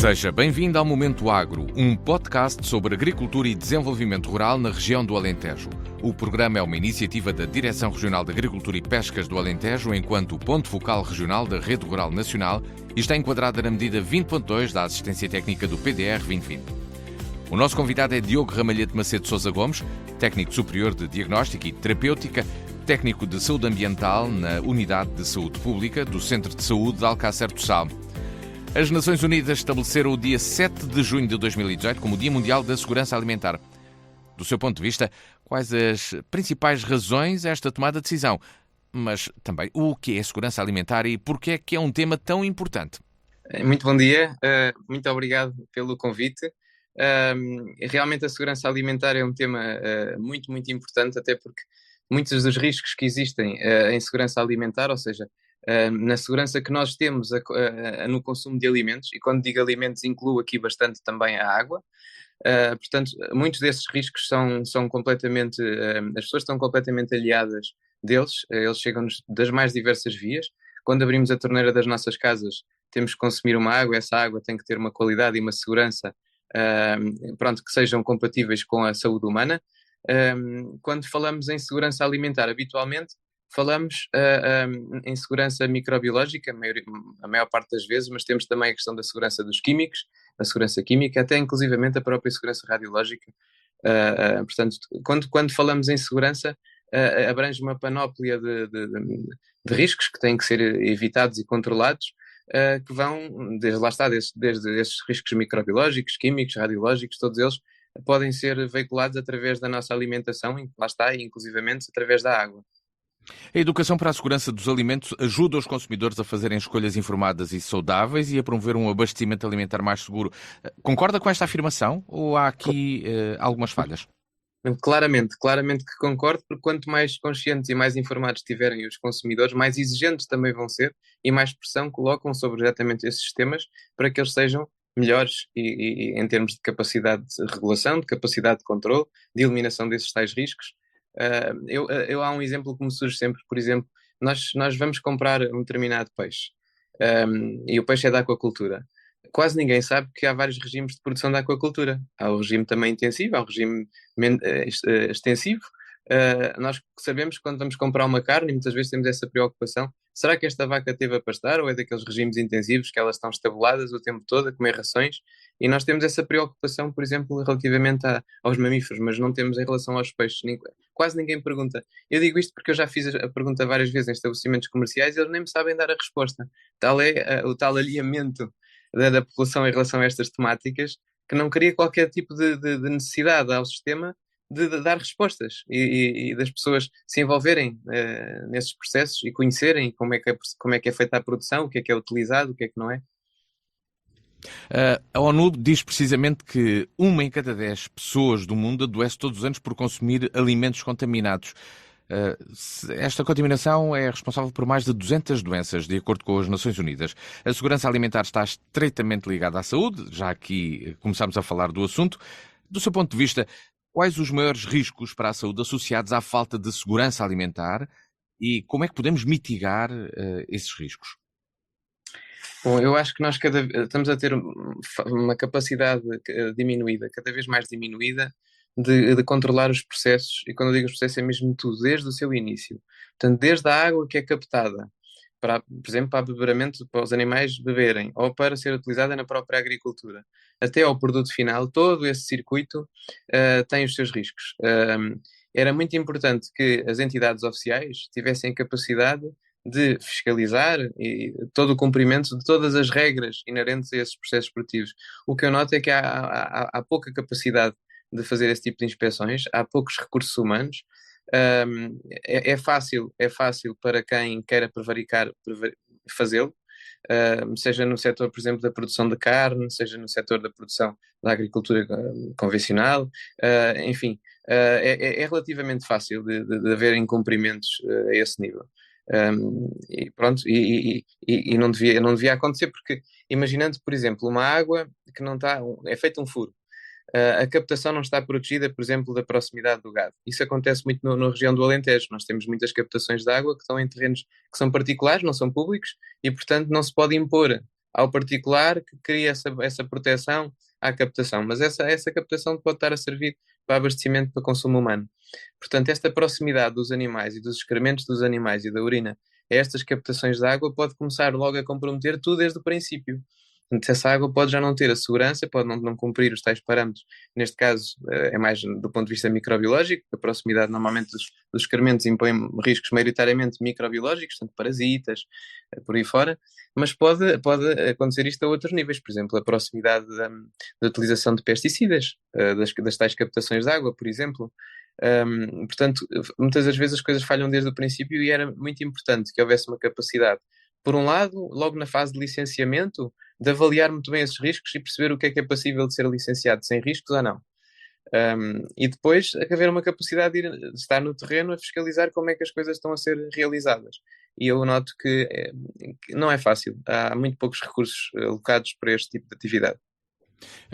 Seja bem-vindo ao Momento Agro, um podcast sobre agricultura e desenvolvimento rural na região do Alentejo. O programa é uma iniciativa da Direção Regional de Agricultura e Pescas do Alentejo, enquanto ponto focal regional da Rede Rural Nacional, e está enquadrada na medida 20.2 da Assistência Técnica do PDR 2020. O nosso convidado é Diogo Ramalhete Macedo Sousa Gomes, técnico superior de Diagnóstica e Terapêutica, técnico de Saúde Ambiental na Unidade de Saúde Pública do Centro de Saúde de Alcácer do Sal. As Nações Unidas estabeleceram o dia 7 de junho de 2018 como o Dia Mundial da Segurança Alimentar. Do seu ponto de vista, quais as principais razões a esta tomada de decisão? Mas também o que é a segurança alimentar e porquê é que é um tema tão importante? Muito bom dia, muito obrigado pelo convite. Realmente a segurança alimentar é um tema muito importante, até porque muitos dos riscos que existem em segurança alimentar, ou seja, na segurança que nós temos no consumo de alimentos, e quando digo alimentos incluo aqui bastante também a água. Portanto, muitos desses riscos são completamente, as pessoas estão completamente aliadas deles, eles chegam-nos das mais diversas vias. Quando abrimos a torneira das nossas casas, temos que consumir uma água, essa água tem que ter uma qualidade e uma segurança que sejam compatíveis com a saúde humana. Quando falamos em segurança alimentar, habitualmente falamos em segurança microbiológica, a maior parte das vezes, mas temos também a questão da segurança dos químicos, a segurança química, até inclusivamente a própria segurança radiológica. Portanto, quando falamos em segurança, abrange uma panóplia de riscos que têm que ser evitados e controlados, que vão, desde esses riscos microbiológicos, químicos, radiológicos, todos eles podem ser veiculados através da nossa alimentação, lá está, e inclusivamente através da água. A educação para a segurança dos alimentos ajuda os consumidores a fazerem escolhas informadas e saudáveis e a promover um abastecimento alimentar mais seguro. Concorda com esta afirmação ou há aqui algumas falhas? Claramente que concordo, porque quanto mais conscientes e mais informados estiverem os consumidores, mais exigentes também vão ser e mais pressão colocam sobre exatamente esses sistemas para que eles sejam melhores e em termos de capacidade de regulação, de capacidade de controle, de eliminação desses tais riscos. Há um exemplo que me surge sempre, por exemplo, nós vamos comprar um determinado peixe, e o peixe é da aquacultura. Quase ninguém sabe que há vários regimes de produção da aquacultura. Há o regime também intensivo, há o regime extensivo. Nós sabemos que quando vamos comprar uma carne, e muitas vezes temos essa preocupação, será que esta vaca teve a pastar ou é daqueles regimes intensivos que elas estão estabuladas o tempo todo a comer rações? E nós temos essa preocupação, por exemplo, relativamente aos mamíferos, mas não temos em relação aos peixes. Quase ninguém pergunta. Eu digo isto porque eu já fiz a pergunta várias vezes em estabelecimentos comerciais e eles nem me sabem dar a resposta. Tal é o tal alinhamento da população em relação a estas temáticas, que não cria qualquer tipo de necessidade ao sistema de dar respostas e das pessoas se envolverem nesses processos e conhecerem como é que é feita a produção, o que é utilizado, o que é que não é. A ONU diz precisamente que 1 em cada 10 pessoas do mundo adoece todos os anos por consumir alimentos contaminados. Esta contaminação é responsável por mais de 200 doenças, de acordo com as Nações Unidas. A segurança alimentar está estreitamente ligada à saúde, já aqui começámos a falar do assunto. Do seu ponto de vista, quais os maiores riscos para a saúde associados à falta de segurança alimentar e como é que podemos mitigar esses riscos? Bom, eu acho que nós estamos a ter uma capacidade diminuída, cada vez mais diminuída, de controlar os processos, e quando eu digo os processos é mesmo tudo, desde o seu início. Portanto, desde a água que é captada, por exemplo, para beberamento, para os animais beberem, ou para ser utilizada na própria agricultura, até ao produto final, todo esse circuito tem os seus riscos. Era muito importante que as entidades oficiais tivessem capacidade de fiscalizar e todo o cumprimento de todas as regras inerentes a esses processos produtivos. O que eu noto é que há pouca capacidade de fazer esse tipo de inspeções, há poucos recursos humanos. É fácil para quem queira prevaricar fazê-lo, seja no setor, por exemplo, da produção de carne, seja no setor da produção da agricultura convencional, enfim, é relativamente fácil de haver incumprimentos a esse nível. E pronto, não devia acontecer, porque imaginando, por exemplo, uma água que não está, é feito um furo, a captação não está protegida, por exemplo, da proximidade do gado. Isso acontece muito na região do Alentejo. Nós temos muitas captações de água que estão em terrenos que são particulares, não são públicos, e portanto não se pode impor ao particular que cria essa proteção à captação, mas essa captação pode estar a servir para abastecimento para consumo humano. Portanto, esta proximidade dos animais e dos excrementos dos animais e da urina a estas captações de água pode começar logo a comprometer tudo desde o princípio. Portanto, essa água pode já não ter a segurança, pode não cumprir os tais parâmetros. Neste caso, é mais do ponto de vista microbiológico, a proximidade normalmente dos excrementos impõe riscos maioritariamente microbiológicos, tanto parasitas, por aí fora, mas pode acontecer isto a outros níveis, por exemplo, a proximidade da utilização de pesticidas, das tais captações de água, por exemplo. Portanto, muitas das vezes as coisas falham desde o princípio e era muito importante que houvesse uma capacidade, por um lado, logo na fase de licenciamento, de avaliar muito bem esses riscos e perceber o que é passível de ser licenciado sem riscos ou não. E depois haver uma capacidade de estar no terreno a fiscalizar como é que as coisas estão a ser realizadas. E eu noto que não é fácil. Há muito poucos recursos alocados para este tipo de atividade.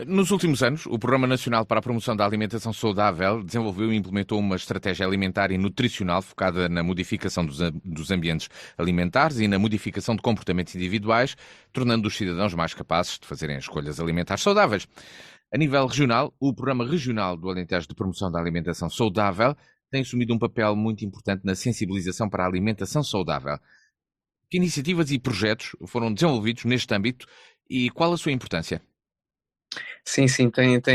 Nos últimos anos, o Programa Nacional para a Promoção da Alimentação Saudável desenvolveu e implementou uma estratégia alimentar e nutricional focada na modificação dos ambientes alimentares e na modificação de comportamentos individuais, tornando os cidadãos mais capazes de fazerem escolhas alimentares saudáveis. A nível regional, o Programa Regional do Alentejo de Promoção da Alimentação Saudável tem assumido um papel muito importante na sensibilização para a alimentação saudável. Que iniciativas e projetos foram desenvolvidos neste âmbito e qual a sua importância? Sim,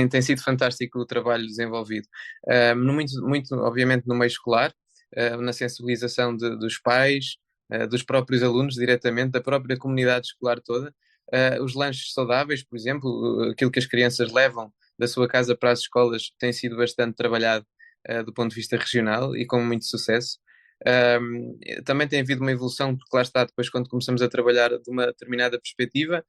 tem sido fantástico o trabalho desenvolvido. Muito, obviamente, no meio escolar, na sensibilização dos pais, dos próprios alunos diretamente, da própria comunidade escolar toda. Os lanches saudáveis, por exemplo, aquilo que as crianças levam da sua casa para as escolas tem sido bastante trabalhado do ponto de vista regional e com muito sucesso. Também tem havido uma evolução, porque lá está, depois quando começamos a trabalhar de uma determinada perspectiva,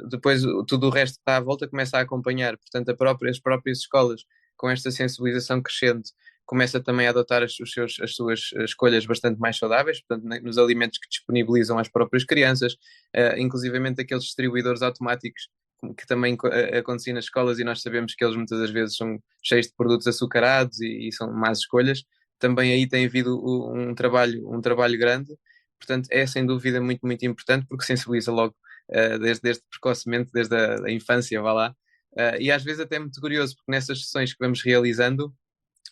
depois tudo o resto que está à volta começa a acompanhar, portanto as próprias escolas com esta sensibilização crescente começa também a adotar as suas escolhas bastante mais saudáveis, portanto nos alimentos que disponibilizam às próprias crianças, inclusivamente aqueles distribuidores automáticos que também acontecia nas escolas e nós sabemos que eles muitas das vezes são cheios de produtos açucarados e são más escolhas, também aí tem havido um trabalho grande, portanto é sem dúvida muito, muito importante porque sensibiliza logo desde precocemente, desde a infância, vá lá. E às vezes até é muito curioso, porque nessas sessões que vamos realizando,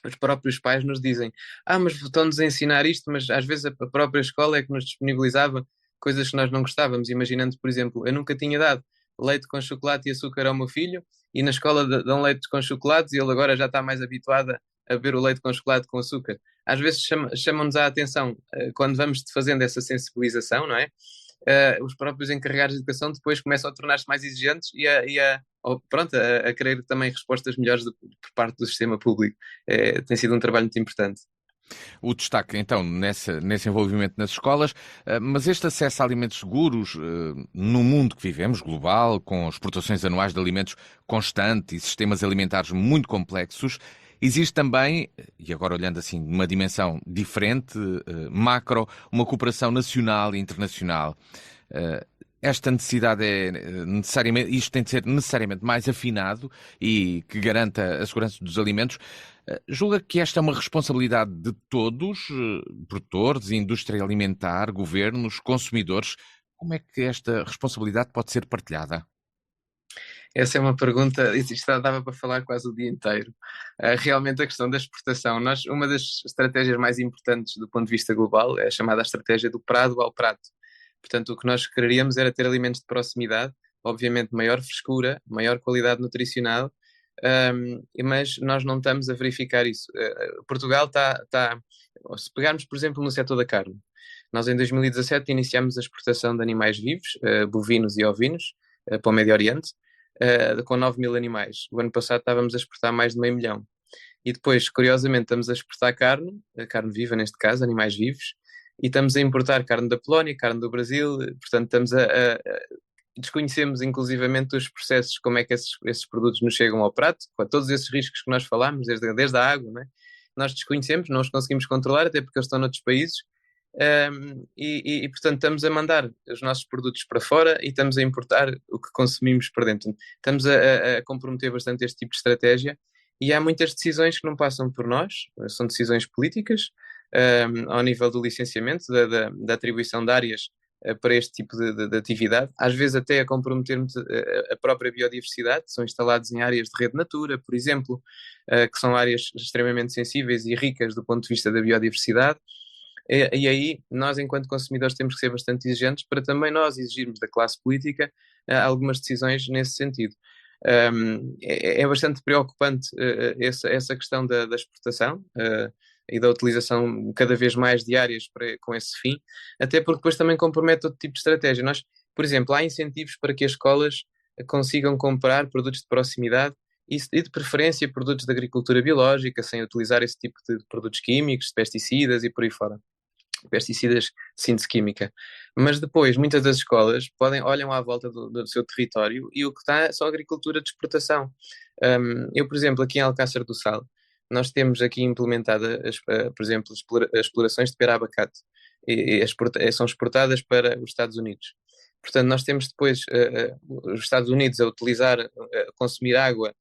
os próprios pais nos dizem: mas estão-nos a ensinar isto, mas às vezes a própria escola é que nos disponibilizava coisas que nós não gostávamos, imaginando, por exemplo, eu nunca tinha dado leite com chocolate e açúcar ao meu filho, e na escola dão leite com chocolate e ele agora já está mais habituado a beber o leite com chocolate com açúcar. Às vezes chamam-nos a atenção quando vamos fazendo essa sensibilização, não é? Os próprios encarregados de educação depois começam a tornar-se mais exigentes e a querer também respostas melhores por parte do sistema público. Tem sido um trabalho muito importante. O destaque, então, nesse envolvimento nas escolas, mas este acesso a alimentos seguros, no mundo que vivemos, global, com exportações anuais de alimentos constante e sistemas alimentares muito complexos, existe também, e agora olhando assim numa dimensão diferente, macro, uma cooperação nacional e internacional. Esta necessidade isto tem de ser necessariamente mais afinado e que garanta a segurança dos alimentos. Julga que esta é uma responsabilidade de todos, produtores, indústria alimentar, governos, consumidores? Como é que esta responsabilidade pode ser partilhada? Essa é uma pergunta, isto dava para falar quase o dia inteiro. Realmente a questão da exportação, uma das estratégias mais importantes do ponto de vista global é a chamada estratégia do prado ao prato. Portanto, o que nós quereríamos era ter alimentos de proximidade, obviamente maior frescura, maior qualidade nutricional, mas nós não estamos a verificar isso. Portugal está, se pegarmos, por exemplo, no setor da carne, nós em 2017 iniciámos a exportação de animais vivos, bovinos e ovinos, para o Médio Oriente, com 9 mil animais. O ano passado estávamos a exportar mais de 500 mil. E depois, curiosamente, estamos a exportar carne viva neste caso, animais vivos, e estamos a importar carne da Polónia, carne do Brasil, portanto desconhecemos inclusivamente os processos, como é que esses produtos nos chegam ao prato, com todos esses riscos que nós falámos, desde a água, não é? Nós desconhecemos, não os conseguimos controlar, até porque eles estão noutros países, portanto estamos a mandar os nossos produtos para fora e estamos a importar o que consumimos para dentro. Estamos a comprometer bastante este tipo de estratégia e há muitas decisões que não passam por nós, são decisões políticas, ao nível do licenciamento, da atribuição de áreas para este tipo de atividade, às vezes até a comprometer a própria biodiversidade. São instalados em áreas de rede Natura, por exemplo, que são áreas extremamente sensíveis e ricas do ponto de vista da biodiversidade. E aí nós, enquanto consumidores, temos que ser bastante exigentes para também nós exigirmos da classe política algumas decisões nesse sentido. É bastante preocupante essa questão da exportação e da utilização cada vez mais de áreas com esse fim, até porque depois também compromete outro tipo de estratégia. Nós, por exemplo, há incentivos para que as escolas consigam comprar produtos de proximidade e de preferência produtos de agricultura biológica, sem utilizar esse tipo de produtos químicos, de pesticidas e por aí fora. Pesticidas de síntese química. Mas depois, muitas das escolas olham à volta do seu território e o que está é só agricultura de exportação. Eu, por exemplo, aqui em Alcácer do Sal, nós temos aqui implementada, por exemplo, as explorações de pera-abacate e são exportadas para os Estados Unidos. Portanto, nós temos depois os Estados Unidos a utilizar, a consumir água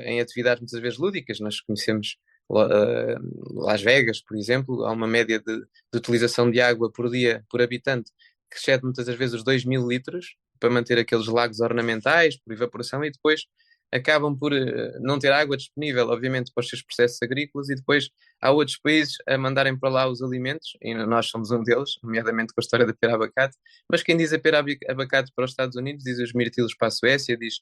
em atividades muitas vezes lúdicas. Nós conhecemos Las Vegas, por exemplo, há uma média de utilização de água por dia, por habitante, que excede muitas das vezes os 2.000 litros, para manter aqueles lagos ornamentais, por evaporação, e depois acabam por não ter água disponível, obviamente, para os seus processos agrícolas, e depois há outros países a mandarem para lá os alimentos, e nós somos um deles, nomeadamente com a história da pera-abacate, mas quem diz a pera-abacate para os Estados Unidos, diz os mirtilos para a Suécia, diz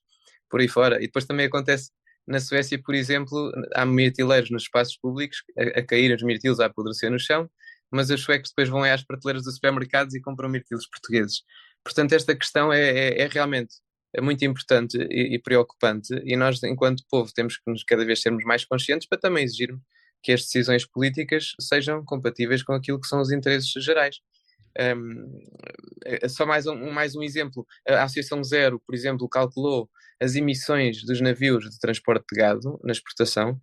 por aí fora, e depois também acontece na Suécia, por exemplo, há mirtileiros nos espaços públicos a caírem os mirtilos a apodrecer no chão, mas os suecos depois vão às prateleiras dos supermercados e compram mirtilos portugueses. Portanto, esta questão é realmente muito importante e preocupante, e nós, enquanto povo, temos que cada vez sermos mais conscientes para também exigirmos que as decisões políticas sejam compatíveis com aquilo que são os interesses gerais. Só mais um exemplo, a Associação Zero, por exemplo, calculou as emissões dos navios de transporte de gado na exportação,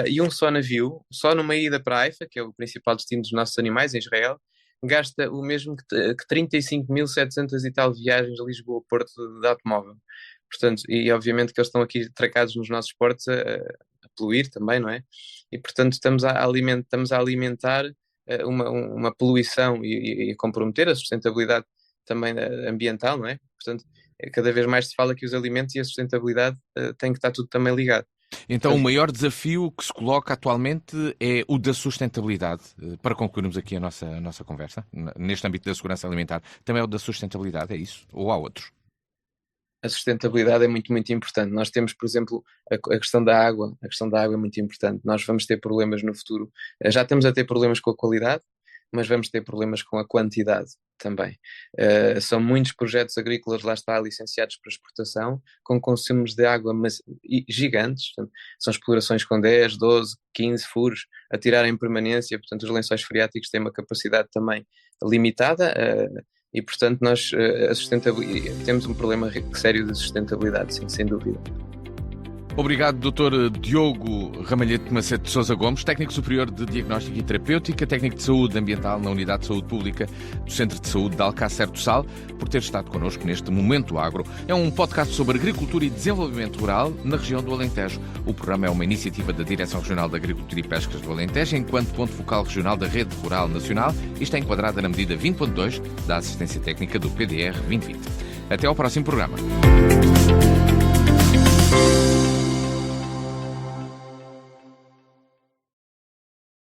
e um só navio, só numa ida para a Haifa, que é o principal destino dos nossos animais em Israel, gasta o mesmo que 35.700 e tal viagens a Lisboa-Porto de automóvel. Portanto, e obviamente que eles estão aqui tracados nos nossos portos a poluir também, não é? E portanto estamos a alimentar uma poluição e a comprometer a sustentabilidade também ambiental, não é? Portanto, cada vez mais se fala que os alimentos e a sustentabilidade têm que estar tudo também ligado. Então, o maior desafio que se coloca atualmente é o da sustentabilidade. Para concluirmos aqui a nossa conversa, neste âmbito da segurança alimentar, também é o da sustentabilidade, é isso? Ou há outros? A sustentabilidade é muito, muito importante. Nós temos, por exemplo, a questão da água. A questão da água é muito importante. Nós vamos ter problemas no futuro. Já estamos a ter problemas com a qualidade, mas vamos ter problemas com a quantidade também. São muitos projetos agrícolas, lá está, licenciados para exportação, com consumos de água gigantes. Portanto, são explorações com 10, 12, 15 furos a tirar em permanência. Portanto, os lençóis freáticos têm uma capacidade também limitada. E, portanto, nós temos um problema sério de sustentabilidade, sim, sem dúvida. Obrigado, Dr. Diogo Ramalhete Macedo de Sousa Gomes, técnico superior de Diagnóstica e Terapêutica, técnico de Saúde Ambiental na Unidade de Saúde Pública do Centro de Saúde de Alcácer do Sal, por ter estado connosco neste Momento Agro. É um podcast sobre agricultura e desenvolvimento rural na região do Alentejo. O programa é uma iniciativa da Direção Regional de Agricultura e Pescas do Alentejo, enquanto ponto focal regional da Rede Rural Nacional, e está enquadrada na medida 20.2 da Assistência Técnica do PDR 2020. Até ao próximo programa.